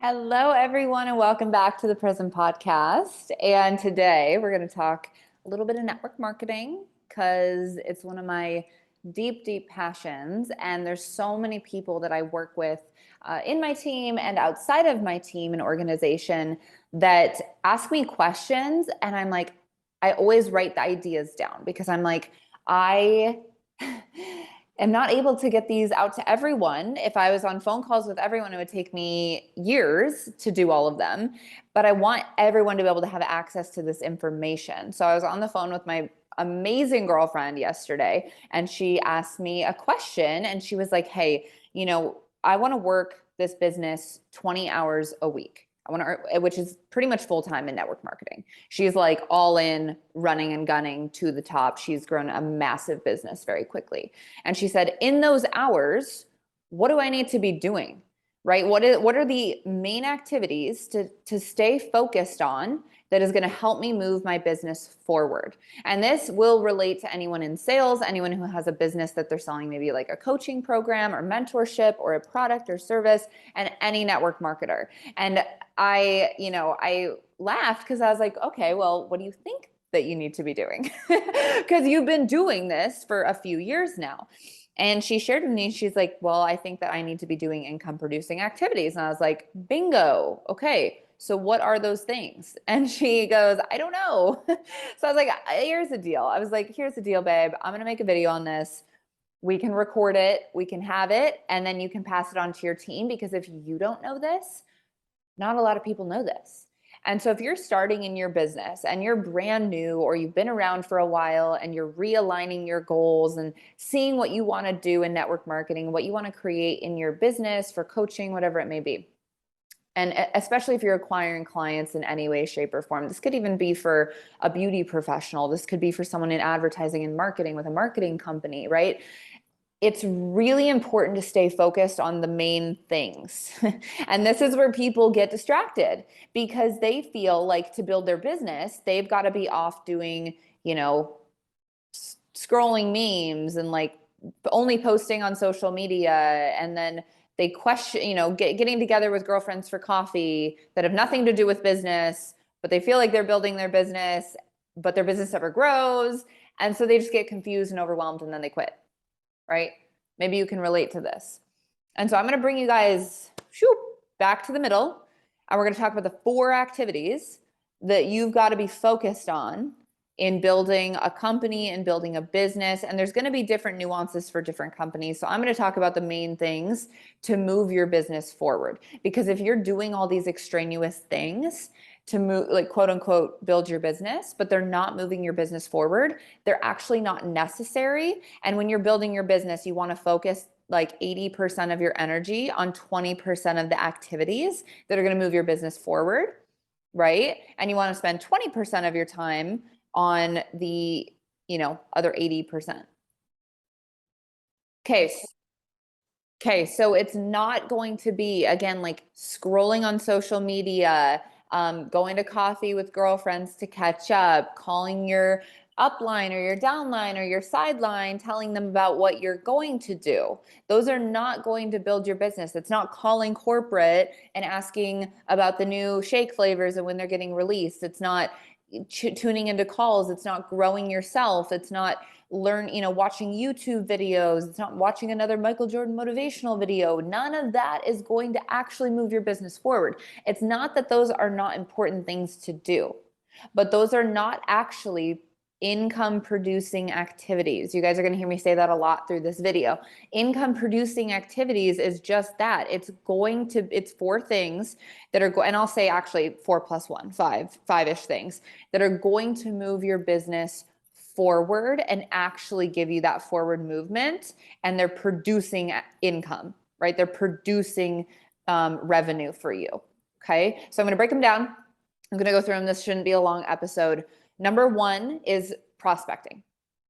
Hello, everyone, and welcome back to the Prism Podcast. And today we're going to talk a little bit of network marketing because it's one of my deep, deep passions. And there's so many people that I work with in my team and outside of my team and organization that ask me questions. And I'm like, I always write the ideas down because I'm like, I am not able to get these out to everyone. If I was on phone calls with everyone, it would take me years to do all of them. But I want everyone to be able to have access to this information. So I was on the phone with my amazing girlfriend yesterday, and she asked me a question, and she was like, hey, I want to work this business 20 hours a week. I want to, which is pretty much full time in network marketing. She's like all in, running and gunning to the top. She's grown a massive business very quickly. And she said, in those hours, what do I need to be doing? Right? What are the main activities to stay focused on that is going to help me move my business forward? And this will relate to anyone in sales, anyone who has a business that they're selling, maybe like a coaching program or mentorship or a product or service, and any network marketer. And I laughed because I was like, okay, well, what do you think that you need to be doing? Because you've been doing this for a few years now. And she shared with me, she's like, well, I think that I need to be doing income producing activities. And I was like, bingo. Okay. So what are those things? And she goes, I don't know. So I was like, here's the deal. I was like, here's the deal, babe. I'm going to make a video on this. We can record it. We can have it. And then you can pass it on to your team, because if you don't know this, not a lot of people know this. And so if you're starting in your business and you're brand new, or you've been around for a while and you're realigning your goals and seeing what you want to do in network marketing, what you want to create in your business for coaching, whatever it may be. And especially if you're acquiring clients in any way, shape, or form. This could even be for a beauty professional. This could be for someone in advertising and marketing with a marketing company, right? It's really important to stay focused on the main things. And this is where people get distracted, because they feel like to build their business, they've got to be off doing, scrolling memes and like only posting on social media. And then they question, getting together with girlfriends for coffee that have nothing to do with business, but they feel like they're building their business, but their business never grows. And so they just get confused and overwhelmed, and then they quit. Right? Maybe you can relate to this. And so I'm going to bring you guys back to the middle, and we're going to talk about the 4 activities that you've got to be focused on in building a company and building a business. And there's going to be different nuances for different companies. So I'm going to talk about the main things to move your business forward. Because if you're doing all these extraneous things to move, like quote unquote, build your business, but they're not moving your business forward, they're actually not necessary. And when you're building your business, you want to focus like 80% of your energy on 20% of the activities that are going to move your business forward, right? And you want to spend 20% of your time on the, other 80%. Okay, so it's not going to be, again, like scrolling on social media, going to coffee with girlfriends to catch up, calling your upline or your downline or your sideline, telling them about what you're going to do. Those are not going to build your business. It's not calling corporate and asking about the new shake flavors and when they're getting released. It's not tuning into calls. It's not growing yourself. It's not watching YouTube videos. It's not watching another Michael Jordan motivational video. None of that is going to actually move your business forward. It's not that those are not important things to do, but those are not actually income producing activities. You guys are going to hear me say that a lot through this video. Income producing activities is just that. It's 4 things that are and I'll say actually 4 plus 1, 5-ish things that are going to move your business forward and actually give you that forward movement. And they're producing income, right? They're producing revenue for you. Okay. So I'm going to break them down. I'm going to go through them. This shouldn't be a long episode. Number 1 is prospecting.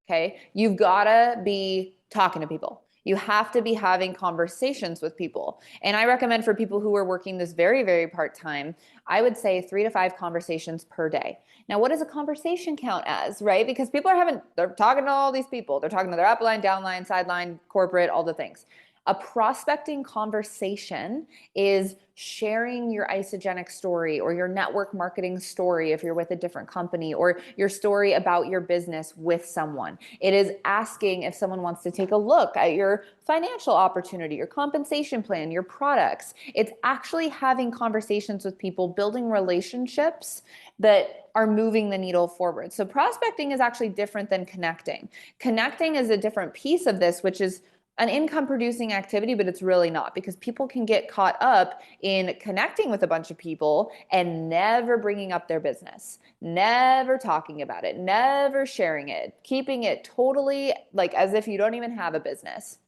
Okay. You've got to be talking to people. You have to be having conversations with people. And I recommend for people who are working this very, very part-time, I would say 3 to 5 conversations per day. Now, what does a conversation count as, right? Because people they're talking to all these people. They're talking to their upline, downline, sideline, corporate, all the things. A prospecting conversation is sharing your isogenic story or your network marketing story if you're with a different company, or your story about your business with someone. It is asking if someone wants to take a look at your financial opportunity, your compensation plan, your products. It's actually having conversations with people, building relationships that are moving the needle forward. So prospecting is actually different than connecting. Connecting is a different piece of this, which is an income producing activity, but it's really not, because people can get caught up in connecting with a bunch of people and never bringing up their business, never talking about it, never sharing it, keeping it totally like as if you don't even have a business.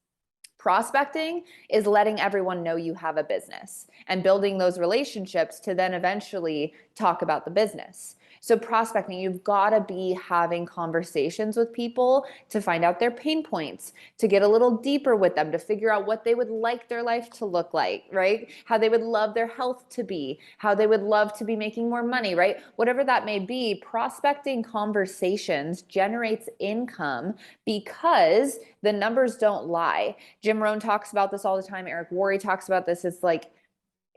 Prospecting is letting everyone know you have a business and building those relationships to then eventually talk about the business. So prospecting, you've got to be having conversations with people to find out their pain points, to get a little deeper with them, to figure out what they would like their life to look like, right? How they would love their health to be, how they would love to be making more money, right? Whatever that may be, prospecting conversations generates income because the numbers don't lie. Jim Rohn talks about this all the time. Eric Worre talks about this. It's like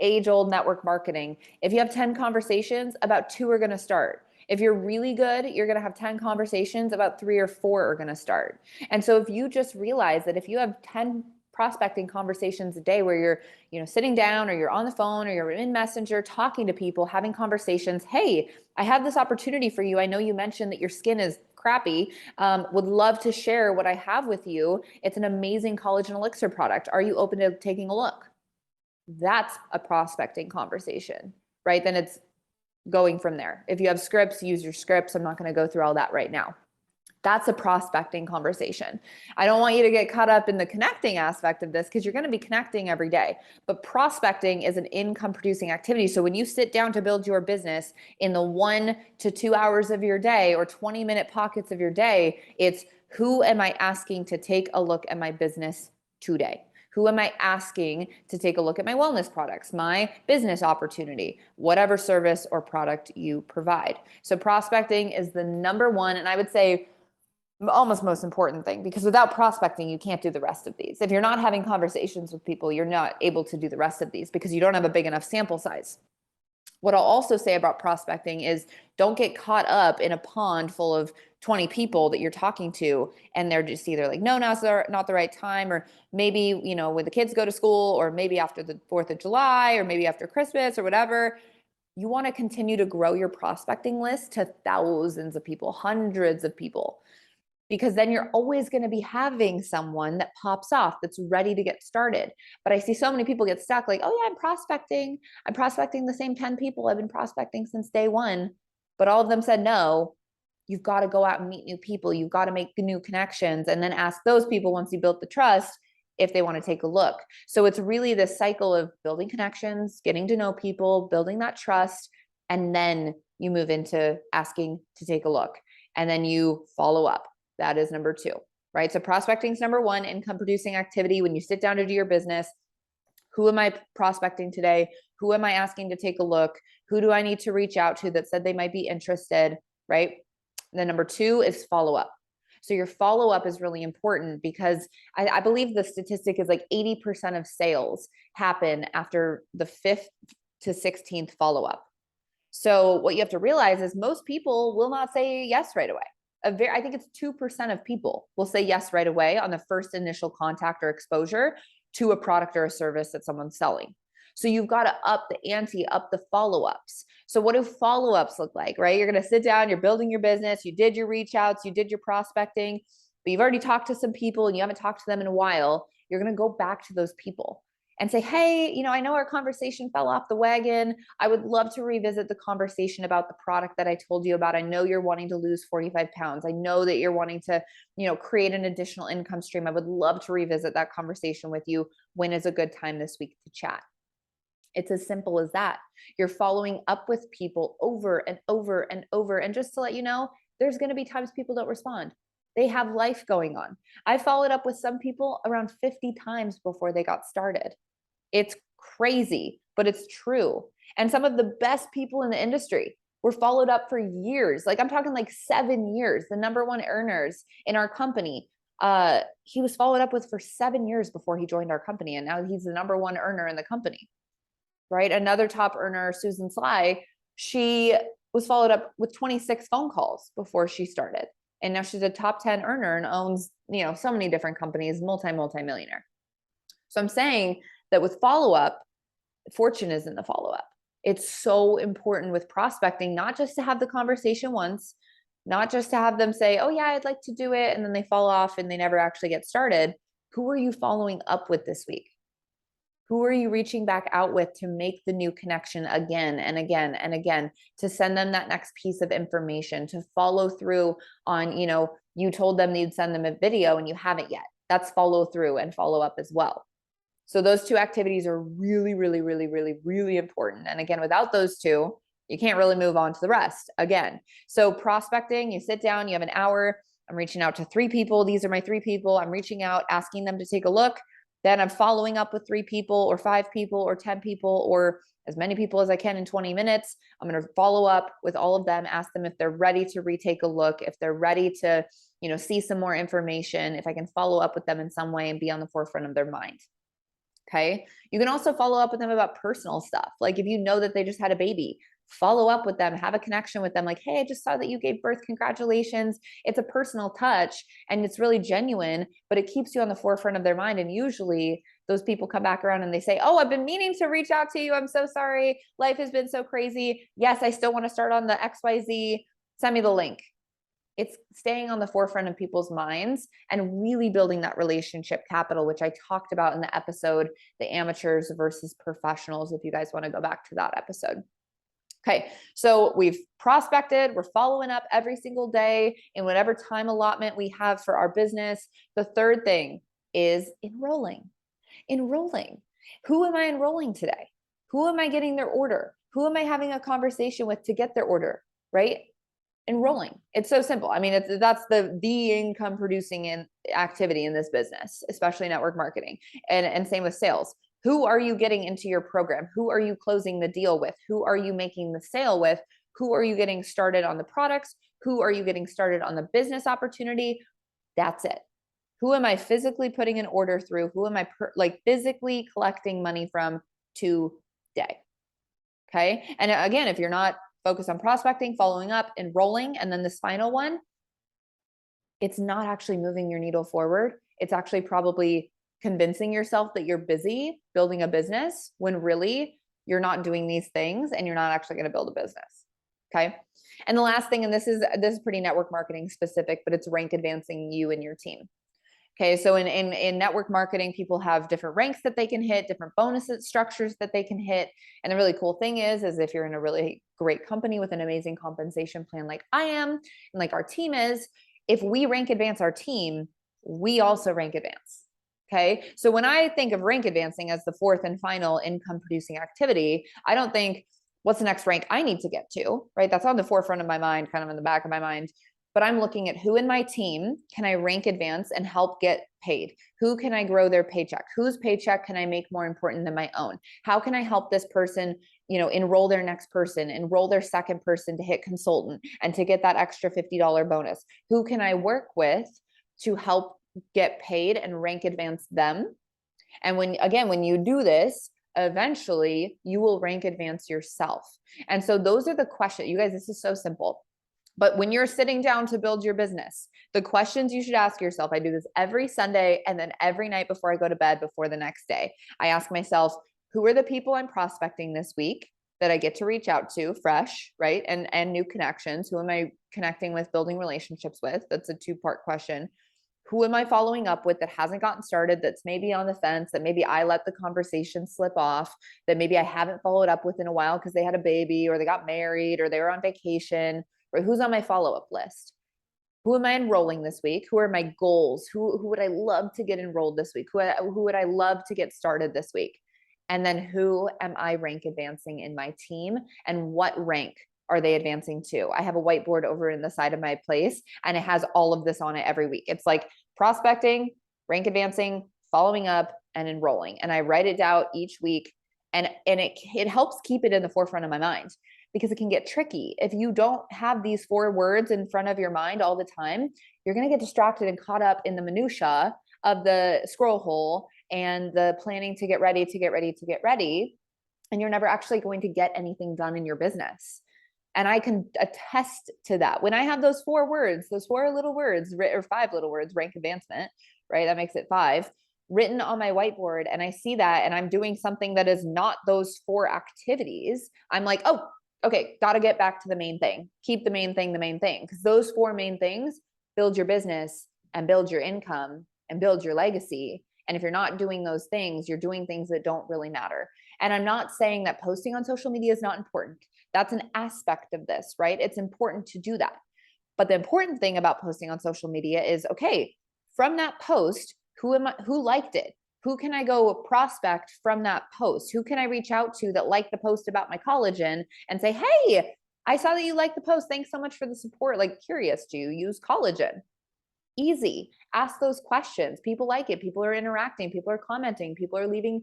age-old network marketing. If you have 10 conversations, about 2 are going to start. If you're really good, you're going to have 10 conversations, about 3 or 4 are going to start. And so if you just realize that if you have 10 prospecting conversations a day where you're sitting down or you're on the phone or you're in Messenger talking to people, having conversations, hey, I have this opportunity for you. I know you mentioned that your skin is crappy. Would love to share what I have with you. It's an amazing collagen elixir product. Are you open to taking a look? That's a prospecting conversation, right? Then it's going from there. If you have scripts, use your scripts. I'm not going to go through all that right now. That's a prospecting conversation. I don't want you to get caught up in the connecting aspect of this, because you're going to be connecting every day. But prospecting is an income producing activity. So when you sit down to build your business in the 1 to 2 hours of your day or 20-minute pockets of your day, it's who am I asking to take a look at my business today? Who am I asking to take a look at my wellness products, my business opportunity, whatever service or product you provide? So prospecting is the number one, and I would say almost most important thing, because without prospecting, you can't do the rest of these. If you're not having conversations with people, you're not able to do the rest of these because you don't have a big enough sample size. What I'll also say about prospecting is don't get caught up in a pond full of 20 people that you're talking to, and they're just either like, no, now's not the right time, or maybe, when the kids go to school, or maybe after the 4th of July, or maybe after Christmas or whatever. You want to continue to grow your prospecting list to thousands of people, hundreds of people, because then you're always going to be having someone that pops off that's ready to get started. But I see so many people get stuck like, oh yeah, I'm prospecting. I'm prospecting the same 10 people I've been prospecting since day one, but all of them said no. You've got to go out and meet new people. You've got to make new connections, and then ask those people, once you built the trust, if they want to take a look. So it's really this cycle of building connections, getting to know people, building that trust, and then you move into asking to take a look, and then you follow up. That is number 2, right? So prospecting is number 1, income producing activity. When you sit down to do your business, who am I prospecting today? Who am I asking to take a look? Who do I need to reach out to that said they might be interested, right? And then number 2 is follow up. So your follow up is really important, because I believe the statistic is like 80% of sales happen after the 5th to 16th follow up. So what you have to realize is most people will not say yes right away. I think it's 2% of people will say yes right away on the first initial contact or exposure to a product or a service that someone's selling. So you've got to up the ante, up the follow-ups. So what do follow-ups look like, right? You're going to sit down, you're building your business, you did your reach outs, you did your prospecting, but you've already talked to some people and you haven't talked to them in a while. You're going to go back to those people and say, hey, I know our conversation fell off the wagon. I would love to revisit the conversation about the product that I told you about. I know you're wanting to lose 45 pounds. I know that you're wanting to, create an additional income stream. I would love to revisit that conversation with you. When is a good time this week to chat? It's as simple as that. You're following up with people over and over and over. And just to let you know, there's going to be times people don't respond. They have life going on. I followed up with some people around 50 times before they got started. It's crazy, but it's true. And some of the best people in the industry were followed up for years. Like I'm talking like 7 years. The number 1 earners in our company he was followed up with for 7 years before he joined our company. And now he's the #1 earner in the company, right? Another top earner, Susan Sly, she was followed up with 26 phone calls before she started. And now she's a top 10 earner and owns, so many different companies, multi-millionaire. So I'm saying that with follow-up, fortune is in the follow-up. It's so important with prospecting, not just to have the conversation once, not just to have them say, oh yeah, I'd like to do it, and then they fall off and they never actually get started. Who are you following up with this week? Who are you reaching back out with to make the new connection again and again and again, to send them that next piece of information, to follow through on, you told them you'd send them a video and you haven't yet. That's follow through and follow up as well. So those two activities are really, really, really, really, really important. And again, without those two, you can't really move on to the rest again. So prospecting, you sit down, you have an hour. I'm reaching out to 3 people. These are my 3 people. I'm reaching out, asking them to take a look. Then I'm following up with 3 people or 5 people or 10 people or as many people as I can in 20 minutes. I'm going to follow up with all of them, ask them if they're ready to retake a look, if they're ready to, see some more information, if I can follow up with them in some way and be on the forefront of their mind. Okay. You can also follow up with them about personal stuff. Like if you know that they just had a baby, follow up with them, have a connection with them. Like, hey, I just saw that you gave birth. Congratulations. It's a personal touch and it's really genuine, but it keeps you on the forefront of their mind. And usually those people come back around and they say, oh, I've been meaning to reach out to you. I'm so sorry. Life has been so crazy. Yes, I still want to start on the XYZ. Send me the link. It's staying on the forefront of people's minds and really building that relationship capital, which I talked about in the episode, the amateurs versus professionals, if you guys want to go back to that episode. Okay, so we've prospected, we're following up every single day in whatever time allotment we have for our business. The third thing is enrolling. Enrolling. Who am I enrolling today? Who am I getting their order? Who am I having a conversation with to get their order, right? Enrolling. It's so simple. I mean, that's the income producing activity in this business, especially network marketing, and same with sales. Who are you getting into your program? Who are you closing the deal with? Who are you making the sale with? Who are you getting started on the products? Who are you getting started on the business opportunity? That's it. Who am I physically putting an order through? Who am I physically collecting money from today? Okay. And again, if you're not focused on prospecting, following up, enrolling, and then this final one, it's not actually moving your needle forward. It's actually probably convincing yourself that you're busy building a business when really you're not doing these things and you're not actually going to build a business. Okay. And the last thing, and this is pretty network marketing specific, but it's rank advancing you and your team. Okay, so in network marketing, people have different ranks that they can hit, different bonuses structures that they can hit. And the really cool thing is if you're in a really great company with an amazing compensation plan like I am, and like our team is, if we rank advance our team, we also rank advance. Okay, so when I think of rank advancing as the fourth and final income producing activity, I don't think, what's the next rank I need to get to, right? That's on the forefront of my mind, kind of in the back of my mind. But I'm looking at who in my team can I rank advance and help get paid? Who can I grow their paycheck? Whose paycheck can I make more important than my own? How can I help this person, enroll their next person, enroll their second person to hit consultant and to get that extra $50 bonus? Who can I work with to help get paid and rank advance them? And when you do this, eventually you will rank advance yourself. And so those are the questions. You guys, this is so simple. But when you're sitting down to build your business, the questions you should ask yourself, I do this every Sunday and then every night before I go to bed before the next day. I ask myself, who are the people I'm prospecting this week that I get to reach out to fresh, right? And new connections. Who am I connecting with, building relationships with? That's a 2-part question. Who am I following up with that hasn't gotten started, that's maybe on the fence, that maybe I let the conversation slip off, that maybe I haven't followed up with in a while because they had a baby or they got married or they were on vacation? Or who's on my follow-up list? Who am I enrolling this week? Who are my goals? Who would I love to get enrolled this week? Who would I love to get started this week? And then who am I rank advancing in my team? And what rank are they advancing to? I have a whiteboard over in the side of my place and it has all of this on it every week. It's like prospecting, rank advancing, following up, and enrolling. And I write it down each week and it helps keep it in the forefront of my mind. because it can get tricky. If you don't have these 4 words in front of your mind all the time, you're going to get distracted and caught up in the minutia of the scroll hole and the planning to get ready, to get ready, to get ready. And you're never actually going to get anything done in your business. And I can attest to that. When I have those 4 words, those 4 little words, or 5 little words, rank advancement, right? That makes it 5, written on my whiteboard, and I see that and I'm doing something that is not those 4 activities, I'm like, oh, okay, got to get back to the main thing. Keep the main thing, because those 4 main things build your business and build your income and build your legacy. And if you're not doing those things, you're doing things that don't really matter. And I'm not saying that posting on social media is not important. That's an aspect of this, right? It's important to do that. But the important thing about posting on social media is, okay, from that post, who liked it? Who can I go prospect from that post? Who can I reach out to that liked the post about my collagen and say, hey, I saw that you liked the post. Thanks so much for the support. Like, curious, do you use collagen? Easy. Ask those questions. People like it. People are interacting. People are commenting. People are leaving,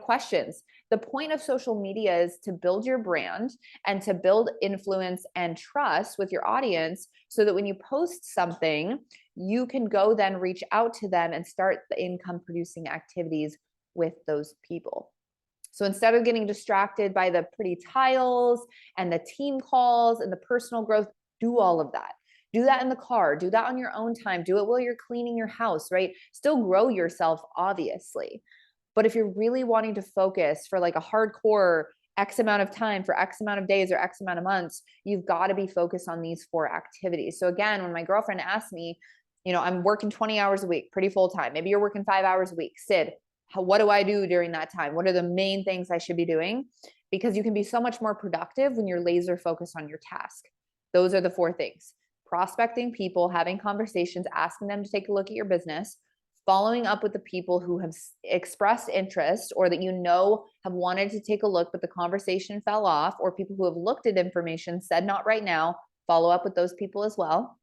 questions. The point of social media is to build your brand and to build influence and trust with your audience so that when you post something, you can go then reach out to them and start the income producing activities with those people. So instead of getting distracted by the pretty tiles and the team calls and the personal growth, do all of that. Do that in the car, do that on your own time, do it while you're cleaning your house, right? Still grow yourself, obviously. But if you're really wanting to focus for like a hardcore X amount of time for X amount of days or X amount of months, you've got to be focused on these 4 activities. So again, when my girlfriend asked me, I'm working 20 hours a week, pretty full time. Maybe you're working 5 hours a week. Sid, what do I do during that time? What are the main things I should be doing? Because you can be so much more productive when you're laser focused on your task. Those are the 4 things. Prospecting people, having conversations, asking them to take a look at your business, following up with the people who have expressed interest or that have wanted to take a look, but the conversation fell off, or people who have looked at information, said not right now, follow up with those people as well.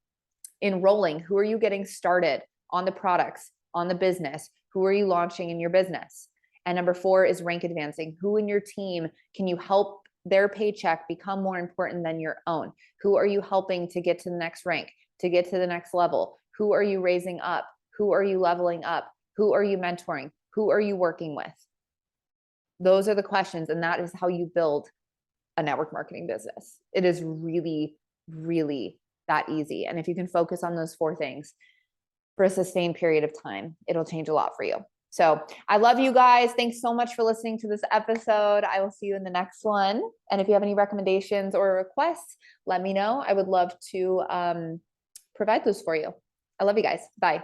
Enrolling, who are you getting started on the products, on the business? Who are you launching in your business? And number 4 is rank advancing. Who in your team can you help their paycheck become more important than your own? Who are you helping to get to the next rank, to get to the next level? Who are you raising up? Who are you leveling up? Who are you mentoring? Who are you working with? Those are the questions, and that is how you build a network marketing business. It is really, really that easy. And if you can focus on those 4 things for a sustained period of time, it'll change a lot for you. So I love you guys. Thanks so much for listening to this episode. I will see you in the next one. And if you have any recommendations or requests, let me know. I would love to provide those for you. I love you guys. Bye.